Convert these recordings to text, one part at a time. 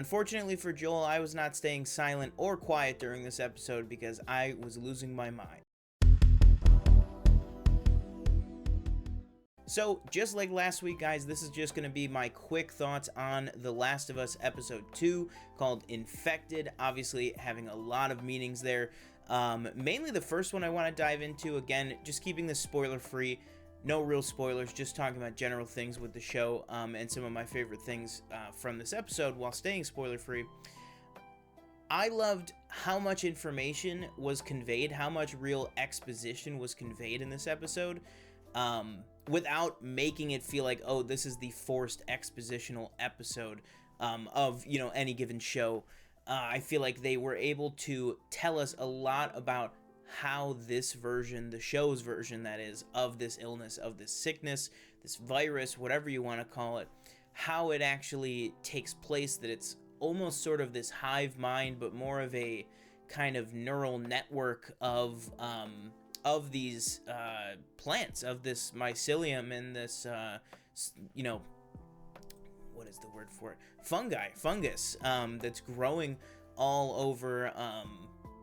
Unfortunately for Joel, I was not staying silent or quiet during this episode because I was losing my mind. So, just like last week, guys, this is just going to be my quick thoughts on The Last of Us Episode 2, called Infected. Obviously, having a lot of meanings there. Mainly the first one I want to dive into. Again, just keeping this spoiler-free. No real spoilers, just talking about general things with the show, and some of my favorite things from this episode while staying spoiler-free. I loved how much information was conveyed, how much real exposition was conveyed in this episode. Without making it feel like, oh, this is the forced expositional episode of, any given show. I feel like they were able to tell us a lot about how this version, the show's version that is, of this illness, of this sickness, this virus, whatever you want to call it, how it actually takes place, that it's almost sort of this hive mind, but more of a kind of neural network of these plants, of this mycelium and this, what is the word for it? Fungus, that's growing all over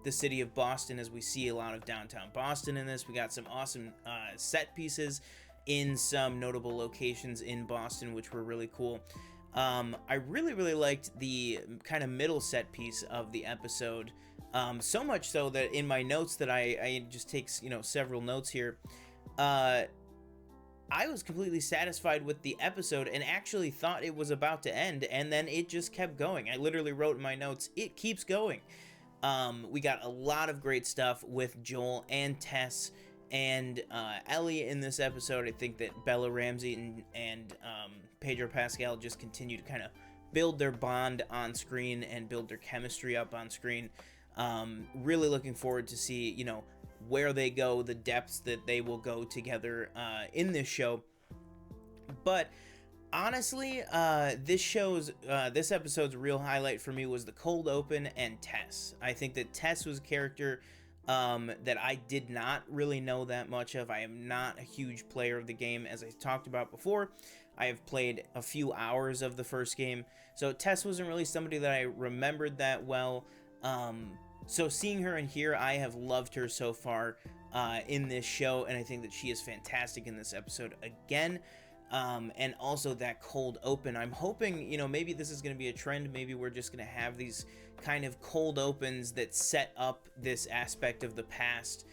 the city of Boston, as we see a lot of downtown Boston in this. We got some awesome set pieces in some notable locations in Boston, which were really cool. I really liked the kind of middle set piece of the episode. So much so that in my notes that I just take, several notes here, I was completely satisfied with the episode and actually thought it was about to end, and then it just kept going. I literally wrote in my notes, it keeps going. We got a lot of great stuff with Joel and Tess and Ellie in this episode. I think that Bella Ramsey and Pedro Pascal just continue to kind of build their bond on screen and build their chemistry up on screen. Really looking forward to see, where they go, the depths that they will go together in this show. But honestly, this episode's real highlight for me was the cold open and Tess. I think that Tess was a character that I did not really know that much of. I am not a huge player of the game, as I talked about before. I have played a few hours of the first game, so Tess wasn't really somebody that I remembered that well. So seeing her in here, I have loved her so far in this show, and I think that she is fantastic in this episode again. And also that cold open. I'm hoping, maybe this is going to be a trend. Maybe we're just going to have these kind of cold opens that set up this aspect of the past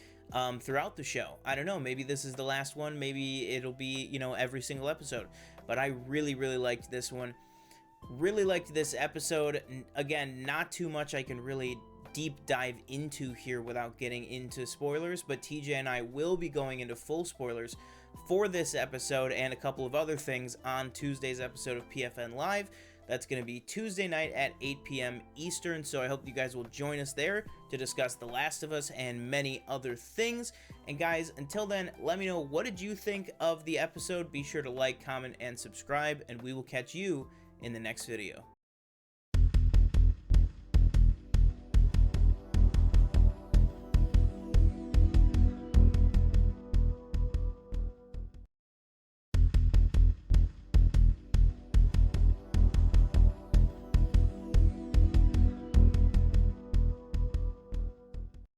throughout the show. I don't know. Maybe this is the last one. Maybe it'll be, every single episode. But I really liked this one. Really liked this episode. Again, not too much I can really deep dive into here without getting into spoilers, but TJ and I will be going into full spoilers for this episode and a couple of other things on Tuesday's episode of PFN Live. That's going to be Tuesday night at 8 p.m. Eastern, so I hope you guys will join us there to discuss The Last of Us and many other things. And guys, until then, let me know, what did you think of the episode? Be sure to like, comment, and subscribe, and we will catch you in the next video.